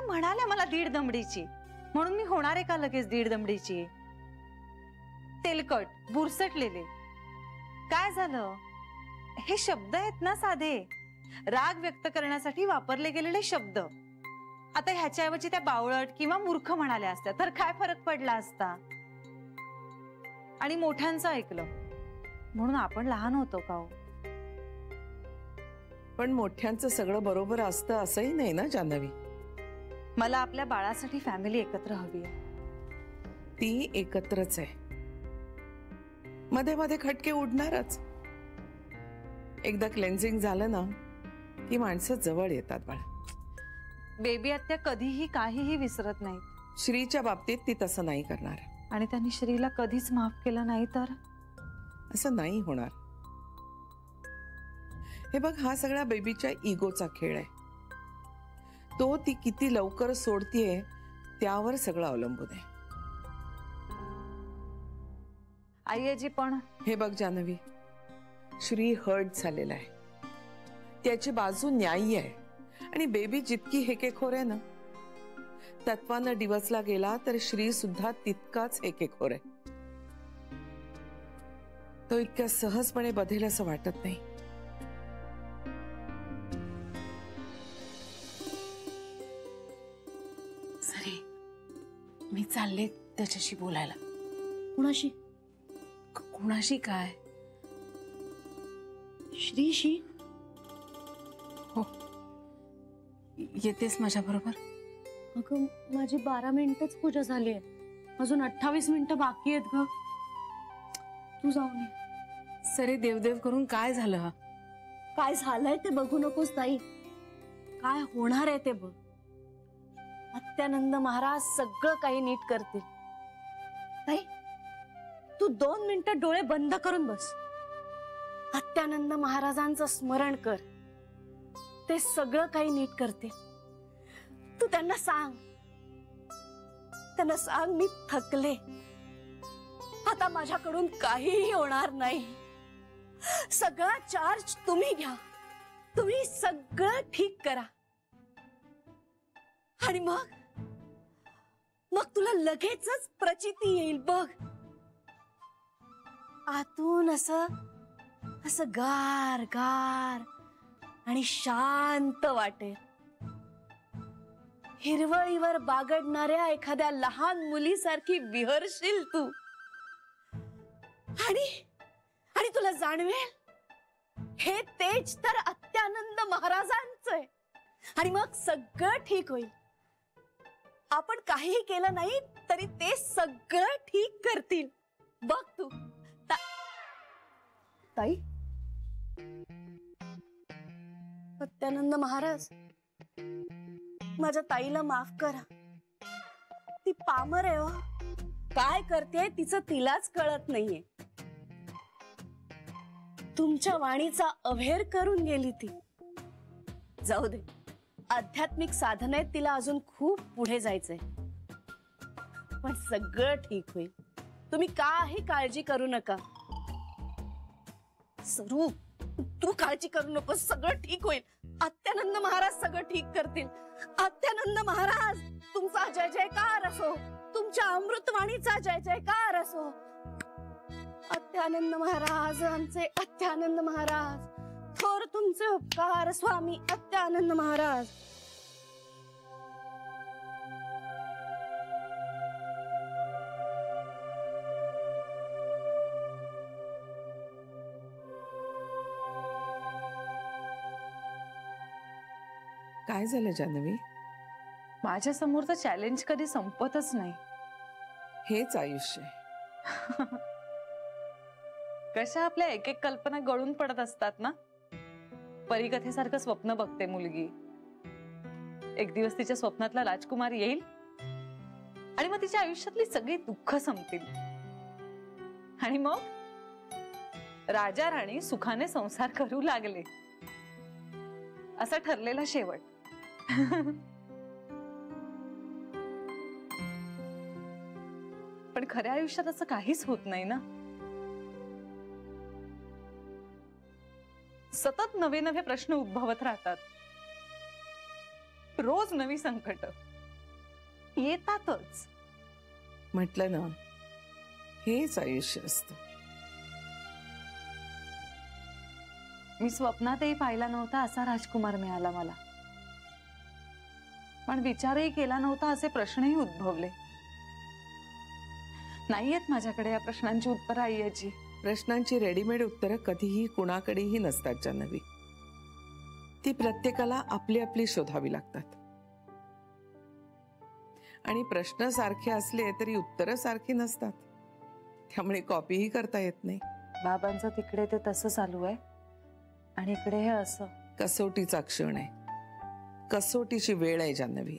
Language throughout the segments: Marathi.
त्या म्हणाल्या मला दीड दमडीची, म्हणून मी होणार आहे का लगेच दीड दमडीची? तेलकट, बुरसटलेले. काय झालं? हे शब्द आहेत ना साधे, राग व्यक्त करण्यासाठी वापरले गेलेले शब्द. आता ह्याच्याऐवजी त्या बावळट किंवा मूर्ख म्हणाल्या असत्या तर काय फरक पडला असता? आणि मोठ्यांचं ऐकलं म्हणून आपण लहान होतो का हो? पण मोठ्यांचं सगळं बरोबर असतं असंही नाही ना जान्हवी. मला आपल्या बाळासाठी फॅमिली एकत्र हवी आहे. ती एकत्रच आहे. मध्ये मध्ये खटके उडणारच. एकदा क्लेन्झिंग झालं ना की माणसं जवळ येतात बाळा. बेबी आत्या कधीही काहीही विसरत नाही. श्रीच्या बाबतीत ती तसं नाही करणार. आणि त्यांनी श्रीला कधीच माफ केलं नाही तर? असं नाही होणार. हे बघ, हा सगळा बेबीच्या इगोचा खेळ आहे. तो ती किती लवकर सोडतीये त्यावर सगळं अवलंबून आहे. आई आजी पण हे बघ जान्हवी, श्री हर्ट झालेला आहे. त्याची बाजू न्यायी आहे. आणि बेबी जितकी हेकेखोर आहे ना, तत्वानं डिवचला गेला तर श्री सुद्धा तितकाच हेकेखोर आहे. तो इतक्या सहजपणे बधेल असं वाटत नाही. सरे, मी चालले त्याच्याशी बोलायला. कुणाशी? कुणाशी काय? श्रीशी? हो, येतेस माझ्या बरोबर? अगं, माझी 12 मिनिटच पूजा झाली आहे. अजून 28 मिनिटं बाकी आहेत ग. तू जाऊन ये. सरे, देवदेव करून काय झालं? काय झालंय ते बघू नकोस ताई. काय होणार आहे ते बघ. अत्यानंद महाराज सगळं काही नीट करतील. ताई, तू 2 मिनिटं डोळे बंद करून बस. अत्यानंद महाराजांचं स्मरण कर. ते सगळं काही नीट करतील. तू त्यांना सांग मी थकले. आता माझ्याकडून काहीही होणार नाही. सगळा चार्ज तुम्ही घ्या. तुम्ही सगळं ठीक करा. आणि मग तुला लगेचच प्रचिती येईल बघ. आतून असं गार गार आणि शांत वाटेल. हिरवळीवर बागडणाऱ्या एखाद्या लहान मुलीसारखी विहरशील तू. आणि तुला जाणवेल हे तेज तर अत्यानंद महाराजांचं आहे. आणि मग सगळं ठीक होईल. आपण काहीही केलं नाही तरी ते सगळं ठीक करतील. बघ तू. ताई, अत्यानंद महाराज, माझ्या ताईला माफ करा. ती पामर आहे हो. काय करते तिचं तिलाच कळत नाहीये. तुमच्या वाणीचा अव्हेर करून गेली ती. जाऊ दे, आध्यात्मिक साधनेत तिला अजून खूप पुढे जायचंय. पण सगळं ठीक होईल. तुम्ही काही काळजी करू नका. सरू, तू काळजी करू नको. सगळं ठीक होईल. अत्यानंद महाराज सगळं ठीक करतील. अत्यानंद महाराज, तुमचा जय जयकार असो. तुमच्या अमृतवाणीचा जय जयकार असो. अत्यानंद महाराज, आमचे अत्यानंद महाराज, थोर तुमचे उपकार स्वामी अत्यानंद महाराज. काय झालं जान्हवी? माझ्या समोरचं चॅलेंज कधी संपतच नाही. हेच आयुष्य आहे. कशा आपल्या एक एक कल्पना गळून पडत असतात ना. परीकथेसारखं स्वप्न बघते मुलगी. एक दिवस तिच्या स्वप्नातला राजकुमार येईल आणि मग तिच्या आयुष्यातली सगळी दुःख संपतील. आणि मग राजा राणी सुखाने संसार करू लागले. असा ठरलेला शेवट. पण खऱ्या आयुष्यात असं काहीच होत नाही ना. सतत नवे नवे प्रश्न उद्भवत राहतात. रोज नवी संकट. येतातच. म्हटलं ना, हेच आयुष्य असतं. मी स्वप्नातही पाहिला नव्हता असा राजकुमार मिळाला मला, पण विचारही केला नव्हता असे प्रश्नही उद्भवले. नाहीयेत माझ्याकडे या प्रश्नांची उत्तरं आईची. प्रश्नांची रेडीमेड उत्तरं कधीही कुणाकडेही नसतात जान्हवी. ती प्रत्येकाला आपली आपली शोधावी लागतात. आणि प्रश्न सारखे असले तरी उत्तरं सारखी नसतात, त्यामुळे कॉपीही करता येत नाही. बाबांचं तिकडे ते तसं चालू आहे आणि इकडे हे असं. कसोटीचा क्षण आहे, कसोटीची वेळ आहे जान्हवी.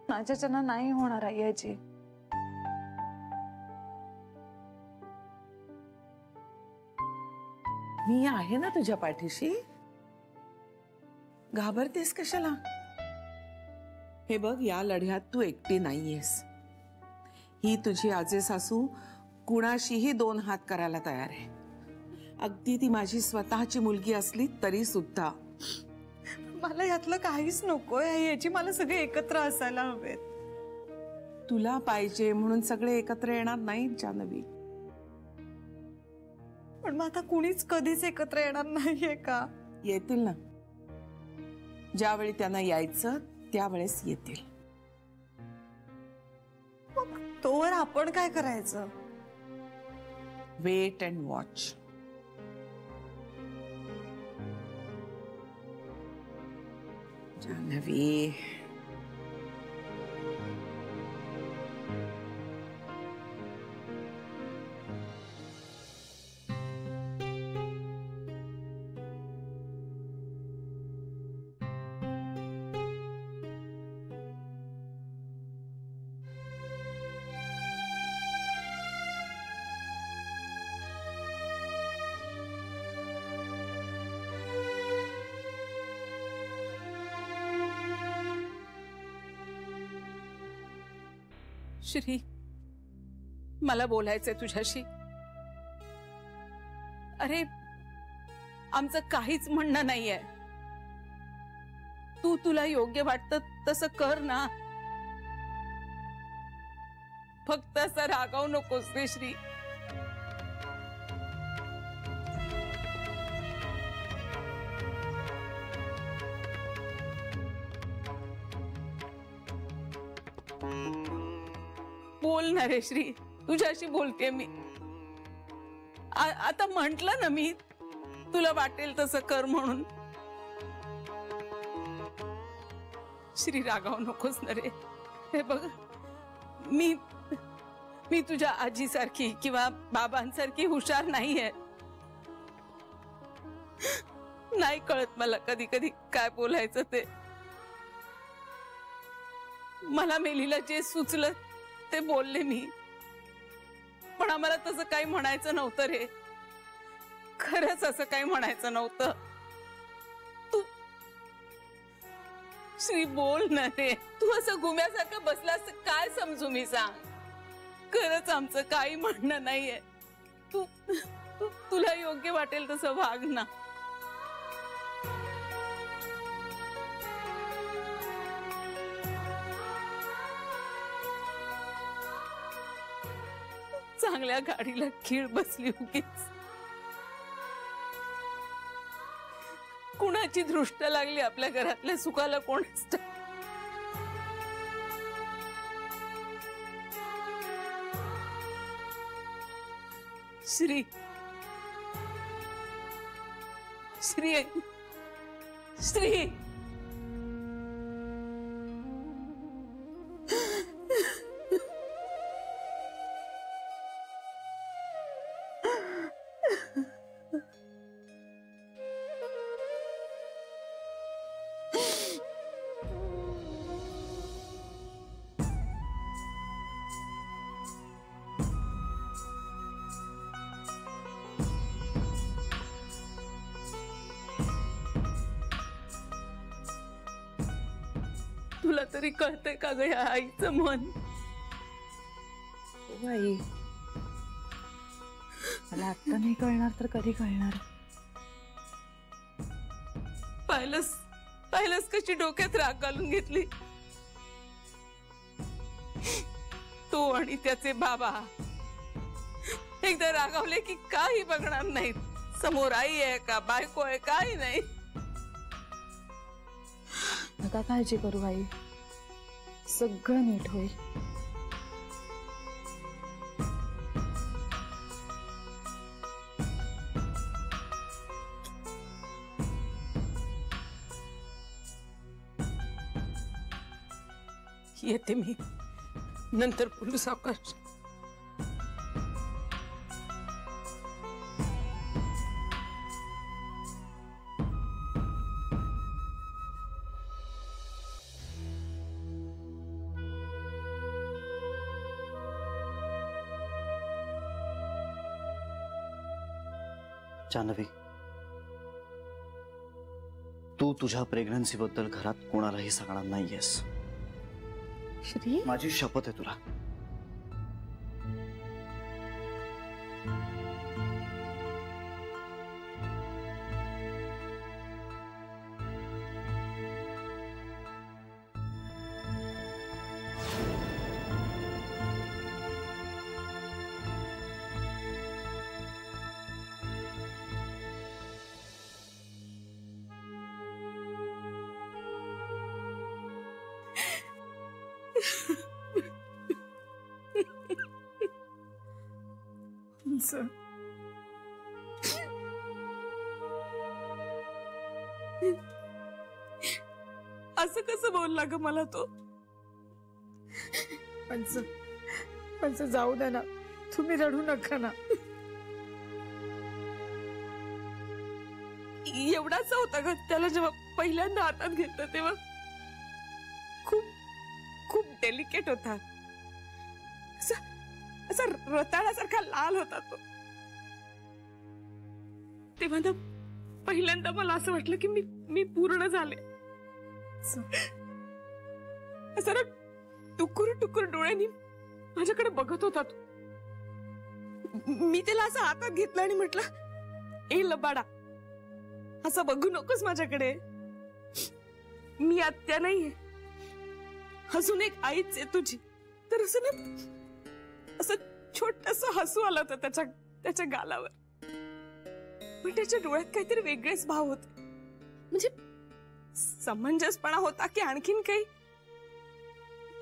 माझ्याच्यानं नाही होणार आईची. मी आहे ना तुझ्या पाठीशी. घाबरतेस कशाला? हे बघ, या लढ्यात तू एकटी नाहीयेस. ही तुझी आजे सासू कुणाशीही दोन हात करायला तयार आहे. अगदी ती माझी स्वतःची मुलगी असली तरी सुद्धा. मला यातलं काहीच नकोय याची. मला सगळे एकत्र असायला हवेत. तुला पाहिजे म्हणून सगळे एकत्र येणार नाहीत जान्हवी. पण मग आता कुणीच कधीच एकत्र येणार नाहीये का? येतील ना. ज्यावेळी त्यांना यायचं त्यावेळेस येतील. तोवर आपण काय करायचं? Weight and watch. Janhvi, Shri, मला बोलायचंय तुझ्याशी. अरे, आमचं काहीच म्हणणं नाहीये. तुला योग्य वाटतं तसं कर ना. फक्त असं रागावू नकोस रे श्री. बोल ना रे श्री, तुझ्याशी बोलते मी. आता म्हंटल ना मी, तुला वाटेल तसं कर म्हणून. श्री, रागावू नकोस ना रे. हे बघ, मी तुझ्या आजीसारखी किंवा बाबांसारखी हुशार नाहीये. नाही कळत मला कधी कधी काय बोलायचं ते. मला मेलीला जे सुचलं ते बोलले मी. पण आम्हाला तसं काही म्हणायचं नव्हतं रे. खरंच असं काही म्हणायचं नव्हतं. तू श्री, बोल ना रे. तू असं गुम्यासारखं बसलास काय समजू मी, सांग. खरंच आमचं काही म्हणणं नाहीये. तुला योग्य वाटेल तसं वाग ना. चांगल्या गाडीला खीळ बसली उगीच. कुणाची दृष्ट लागली आपल्या घरातल्या सुखाला कोणीच. श्री, श्री, श्री, तुला तरी कळतंय का ग या आईचं मन? आई, मला आता नाही कळणार तर कधी कळणार? पाहिलंस कशी डोक्यात राग घालून घेतली. तो आणि त्याचे बाबा एकदा रागावले की काही बघणार नाहीत. समोर आई आहे का बायको आहे काही नाही. नका काळजी करू आई, सगळं नीट होईल. येते मी, नंतर बोलू सावकाश. जान्हवी, तू तुझ्या प्रेग्नन्सी बद्दल घरात कोणालाही सांगणार नाहीयेस. श्री, माझी शपथ आहे तुला. असं कसं बोलला ग मला तो? पंच जाऊ दे ना, तुम्ही रडू नका ना. एवढाच होता ग. त्याला जेव्हा पहिल्यांदा हातात घेतलं तेव्हा खूप खूप डेलिकेट होता. असा रताळासारखा लाल होता तो. तेव्हा ना पहिल्यांदा मला असं वाटलं की मी पूर्ण झाले. असं ना टुकुर टुकुर डोळ्यांनी माझ्याकडे बघत होता तो. मी त्याला असं हातात घेतलं आणि म्हटलं, ए लबाडा, असं बघू नकोस माझ्याकडे. मी आत्या नाहीये, अजून एक आईच आहे तुझी. तर असं ना असं छोटस हसू आलं होतं त्याच्या गालावर. पण त्याच्या डोळ्यात काहीतरी वेगळेच भाव होते. म्हणजे समंजसपणा होता की आणखीन काही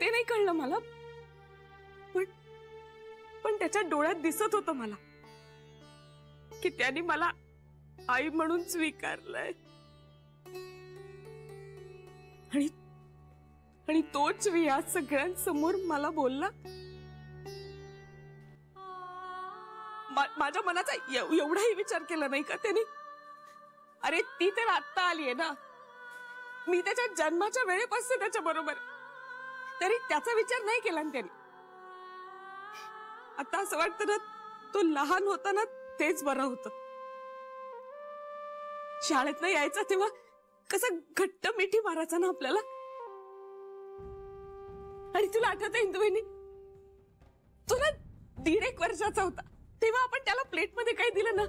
ते नाही कळलं मला. पण त्याच्या डोळ्यात दिसत होतं मला की त्याने मला आई म्हणून स्वीकारलंय. आणि तोच या सगळ्यांसमोर मला बोलला. माझ्या मनाचा एवढाही विचार केला नाही का त्याने? अरे ती तर आत्ता आलीये ना. मी त्याच्या जन्माच्या वेळेपासून त्याच्या बरोबर, तरी त्याचा विचार नाही केला ना त्याने. आता असं वाटतं ना, तो लहान होता ना तेच बरं होतं. शाळेत नाही यायचा तेव्हा कसं घट्ट मिठी मारायचा ना आपल्याला. आणि तुला आठवतं इंदुबहिणी, तो ना 1.5 वर्षाचा होता तेव्हा आपण त्याला प्लेट मध्ये काही दिलं ना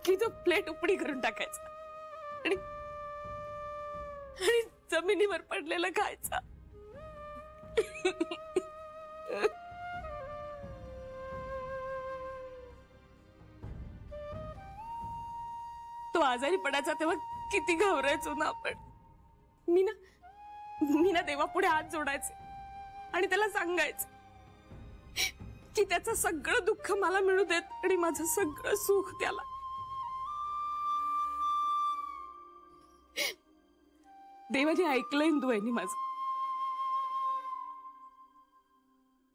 की तो प्लेट उपडी करून टाकायचा आणि जमिनीवर पडलेलं खायचा. तो आजारी पडायचा तेव्हा किती घाबरायचो ना आपण. मी ना देवापुढे हात जोडायचे आणि त्याला सांगायचे की त्याचं सगळं दुःख मला मिळू देत आणि माझं सगळं सुख त्याला. देवाने ऐकलं इंदुबाईंनी माझं.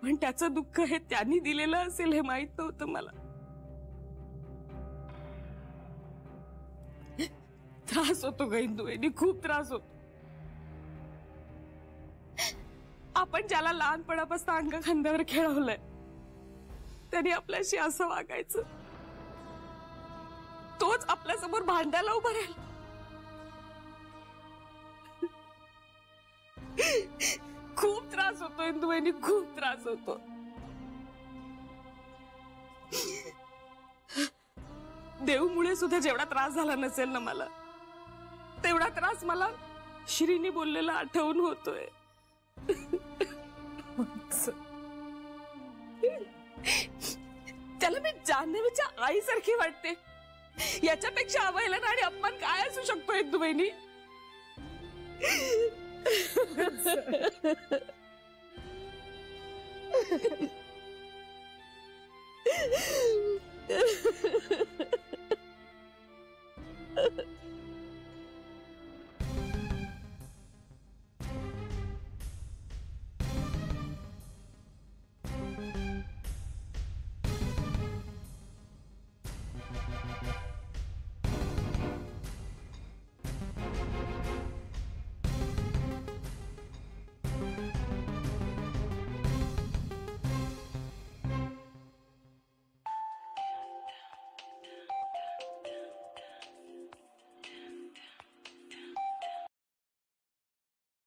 पण त्याचं दुःख हे त्यांनी दिलेलं असेल हे माहित नव्हतं मला. त्रास होतो ग इंदुबाईंनी, खूप त्रास होतो. आपण ज्याला लहानपणापासून अंग खांद्यावर खेळवलंय त्याने आपल्याशी असं वागायचं, तोच आपल्यासमोर भांडायला उभा राहील. खूप त्रास होतो इंदुबाईंनी, खूप त्रास होतो. देवमुळे सुद्धा जेवढा त्रास झाला नसेल ना मला, तेवढा त्रास मला श्रीने बोललेला आठवून होतोय. जान्हवीच्या आईसारखी वाटते. याच्यापेक्षा अवहेलना आणि अपमान काय असू शकतो एक बहिणी?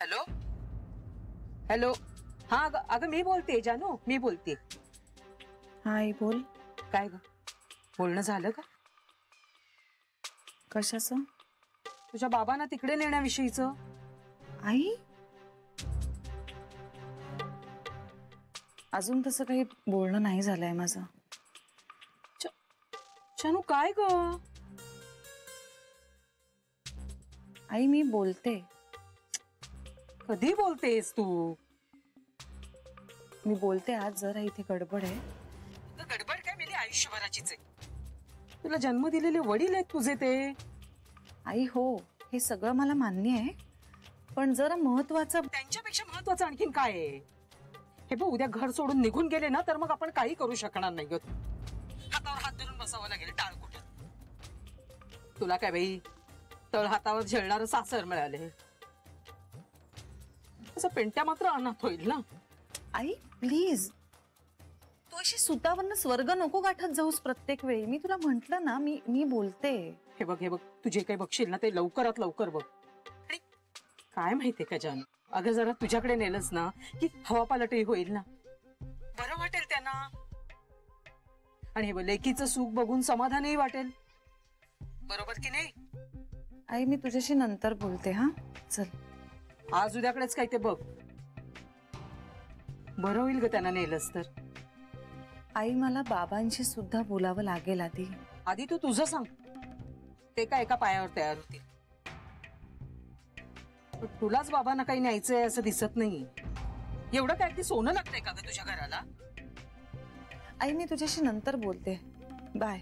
Hello hello. हा अगं मी बोलते जानू, मी बोलते. हा आई बोल. काय ग, बोलणं झालं का कशाचं? तुझ्या बाबांना तिकडे नेण्याविषयीचं? आई अजून तसं काही बोलणं नाही झालंय माझं. जानू काय ग? आई मी बोलते. कधी बोलतेस तू? मी बोलते आज जरा इथे गडबड आहे. गडबड काय मेली आयुष्यभराचीच आहे. तुला जन्म दिलेले वडील आहेत तुझे ते. आई हो हे सगळं मला मान्य आहे पण जरा महत्वाचं. त्यांच्यापेक्षा महत्वाचं आणखीन काय आहे? हे बघ उद्या घर सोडून निघून गेले ना तर मग आपण काही करू शकणार नाही. हातावर हात धरून बसावं लागेल टाळ कुठे. तुला काय बाई तळ हातावर झेलणारं सासर मिळाले. असं पेंट्या मात्र अनाथ होईल ना. आई प्लीज तू अशी सुतावरनं स्वर्ग नको गाठत जाऊस प्रत्येक वेळी. मी तुला म्हंटल ना मी बोलते. हे बघ तू जे काही बघशील ना ते लवकरात लवकर बघ. आणि काय माहितीये का जान, अगं जरा तुझ्याकडे नेलंच ना की हवा पालटही होईल ना, बरं वाटेल त्यांना. आणि हे बघ लेकीचं सुख बघून समाधानही वाटेल. बरोबर की नाही? आई मी तुझ्याशी नंतर बोलते. हा चल. आज उद्याकडेच काय ते बघ. बरं होईल ग त्यांना नेलंच तर. आई मला बाबांशी सुद्धा बोलावं लागेल आधी. आधी तू तुझं सांग. ते काय एका पायावर तयार होतील. पण तुलाच बाबांना काही न्यायचंय असं दिसत नाही. एवढं काय ते सोनं लागतंय का ग तुझ्या घराला? आई मी तुझ्याशी नंतर बोलते. बाय.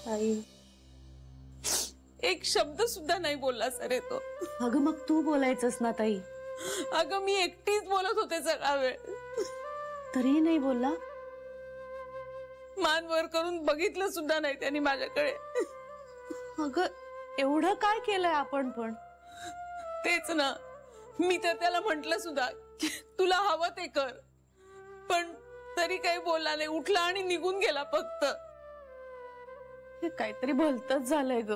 आई एक शब्द सुद्धा नाही बोलला सरे तो. अगं मग तू बोलायचंस ना ताई. अगं मी एकटीच बोलत होते सगळा वेळ. तरीही नाही बोलला. मान वर करून बघितलं सुद्धा नाही त्यांनी माझ्याकडे. अगं एवढं काय केलंय आपण पण. तेच ना, मी तर त्याला म्हंटल सुद्धा की तुला हवं ते कर, पण तरी काही बोलला नाही. उठला आणि निघून गेला फक्त. हे काहीतरी भलतच झालंय ग.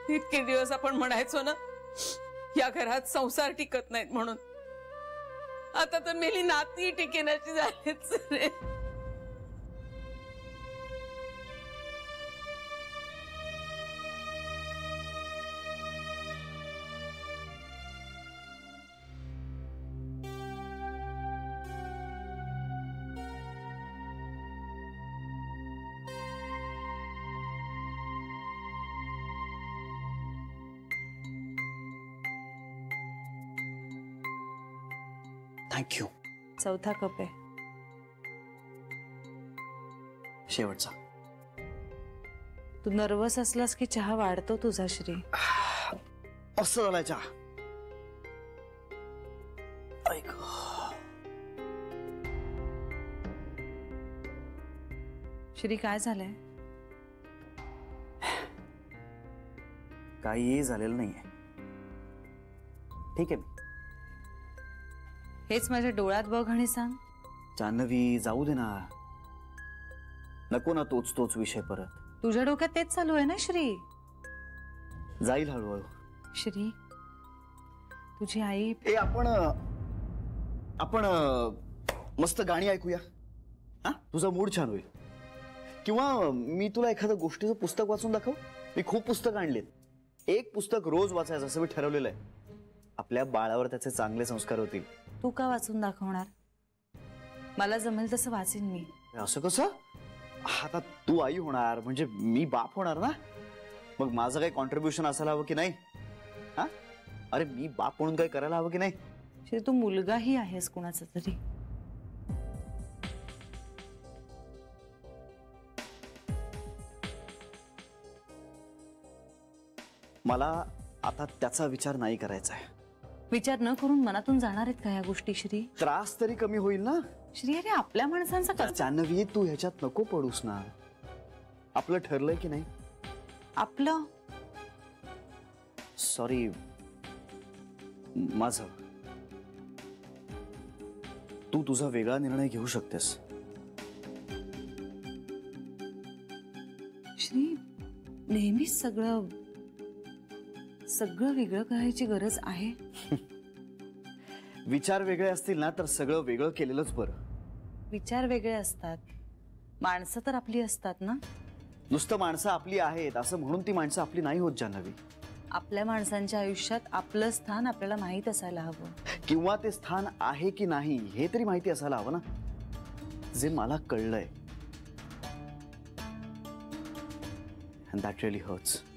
इतके दिवस आपण म्हणायचो ना या घरात संसार टिकत नाहीत म्हणून. आता तर मेली नाती टिकेनाची झालीच रे. थँक्यू. चौथा कप आहे. शेवटचा. तू नर्वस असलास की चहा वाढतो तुझा श्री. असं झालाय चहा. ऐक श्री काय झालंय? काही झालेलं नाहीये. ठीक आहे मी. हेच माझ्या डोळ्यात बघ आणि सांग. जान्हवी जाऊ दे ना. नको ना तोच विषय परत. तुझ्या डोक्यात तेच चालू आहे ना श्री. जाईल हळूहळू. श्री तुझी आई. ए आपण मस्त गाणी ऐकूया. हा तुझा मूड छान होईल. किंवा मी तुला एखाद्या गोष्टीचं पुस्तक वाचून दाखव. मी खूप पुस्तक आणलीत. एक पुस्तक रोज वाचायचं असं मी ठरवलेलं आहे. आपल्या बाळावर त्याचे चांगले संस्कार होतील. तू का वाचून दाखवणार? मला जमेल तसं वाचीन मी. असं कसं? आता तू आई होणार म्हणजे मी बाप होणार ना. मग माझं काही कॉन्ट्रीब्युशन असायला हवं की नाही? हा, अरे मी बाप म्हणून काही करायला हवं की नाही? श्री, तू मुलगाही आहेस कुणाचा तरी. मला आता त्याचा विचार नाही करायचा आहे. विचार न करून मनातून जाणार आहेत का या गोष्टी श्री? त्रास तरी कमी होईल ना. श्री, अरे आपल्या माणसांचा कसं? जान्हवी, तू ह्याच्यात नको पडूस ना. आपलं ठरलंय की नाही? आपलं सॉरी, माझं. तू तुझा वेगळा निर्णय घेऊ शकतेस. श्री, नेहमीच सगळं वेगळं करायची गरज आहे? विचार वेगळे असतील ना तर सगळं वेगळं केलेलंच बरं. विचार वेगळे असतात, माणसं तर आपली असतात ना. नुसतं माणसं आपली आहेत असं म्हणून ती माणसं आपली नाही होत जान्हवी. आपल्या माणसांच्या आयुष्यात आपलं स्थान आपल्याला माहित असायला हवं. किंवा ते स्थान आहे की नाही हे तरी माहिती असायला हवं ना. जे मला कळलंय, and that really hurts.